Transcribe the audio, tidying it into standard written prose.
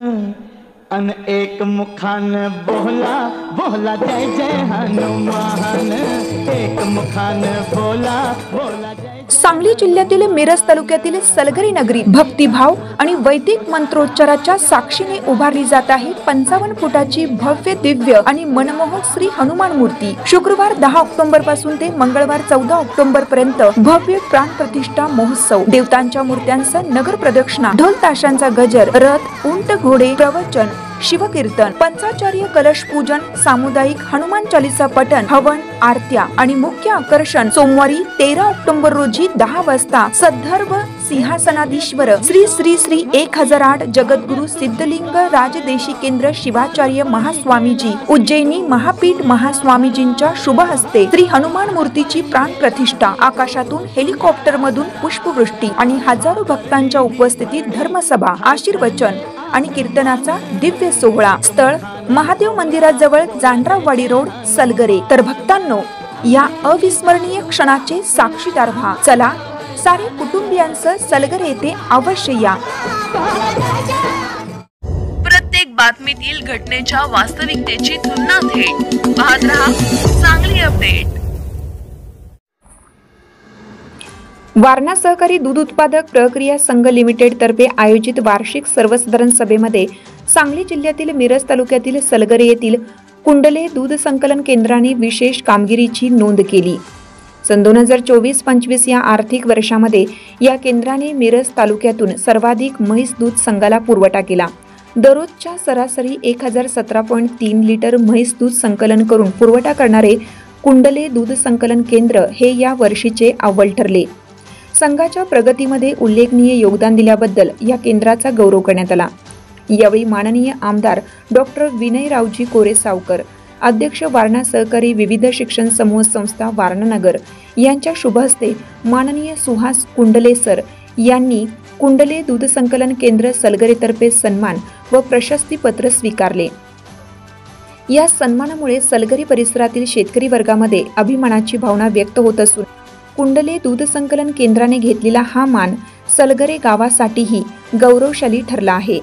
अन एक मुखान बोला बोला जय जय हनुमान, एक मुखान बोला बोला जय। सांगली जिल्ह्यातील मिरज तालुक्यातील सलगरी नगरी भक्तिभाव आणि वैदिक मंत्रोच्चाराच्या साक्षीने उभारली जात आहे 55 फुटाची भव्य दिव्य आणि मनमोहक श्री हनुमान मूर्ती। शुक्रवार 10 ऑक्टोबर पासून ते मंगळवार 14 ऑक्टोबर पर्यंत भव्य प्राण प्रतिष्ठा महोत्सव, देवतांच्या मूर्त्यांचा नगर प्रदक्षिणा, ढोल ताशांचा गजर, रथ, उंट, घोडे, प्रवचन, शिवकीर्तन, पंचाचार्य कलश पूजन, सामुदायिक हनुमान चालीसा पठण, हवन, आरत्या आणि मुख्य आकर्षण सोमवारी 13 ऑक्टोबर रोजी 10 वाजता सद्धर्व सिंहासनाधीश्वर श्री श्री श्री 1008 जगद्गुरु सिद्धलिंग राजदेशिकेंद्र शिवाचार्य महास्वामीजी उज्जैनी महापीठ महास्वामीजींच्या शुभ हस्ते श्री हनुमान मूर्तीची प्राण प्रतिष्ठा, आकाशातून हेलिकॉप्टर मधून पुष्पवृष्टी आणि हजारो भक्तांच्या उपस्थितीत धर्मसभा, आशीर्वचन आणि कीर्तनाचा दिव्य सोहळा। स्थळ महादेव मंदिराजवळ जांडरावाडी रोड, सलगरे। तर भक्तांनो, या अविस्मरणीय क्षणाचे साक्षीदार व्हा। चला सारे कुटुंबियांसह सलगरे येथे अवश्य या। प्रत्येक बातमीतील घटनेच्या वास्तविकतेची तुलना थेट पाहत रहा सांगली अपडेट। वारणा सहकारी दूध उत्पादक प्रक्रिया संघ लिमिटेड तर्फे आयोजित वार्षिक सर्वसाधारण सभेमध्ये सांगली जिल्ह्यातील मिरज तालुक्यातील सलगरे येथील कुंडले दूध संकलन केंद्राने विशेष कामगिरीची नोंद केली। सन 2024-25 या आर्थिक वर्षामध्ये या केंद्राने मिरज तालुक्यातून सर्वाधिक म्हैस दूध संघाला पुरवठा केला। दररोजच्या सरासरी 1017.3 लिटर म्हैस दूध संकलन करून पुरवठा करणारे कुंडले दूध संकलन केंद्र हे या वर्षीचे अव्वल ठरले। संघाच्या प्रगतीमध्ये उल्लेखनीय योगदान दिल्याबद्दल या केंद्राचा गौरव करण्यात आला। यावेळी माननीय आमदार डॉक्टर विनयरावजी कोरे सावकर, अध्यक्ष वारणा सहकारी विविध शिक्षण समूह संस्था वारणा नगर यांच्या शुभ हस्ते माननीय सुहास कुंडले सर यांनी कुंडले दूध संकलन केंद्र सलगरेतर्फे सन्मान व प्रशस्ती पत्र स्वीकारले। या सन्मानामुळे सलगरी परिसरातील शेतकरी वर्गामध्ये अभिमानाची भावना व्यक्त होत असून कुंडले दूध संकलन केंद्राने घेतलेला हा मान सलगरे गावासाठीही गौरवशाली ठरला आहे।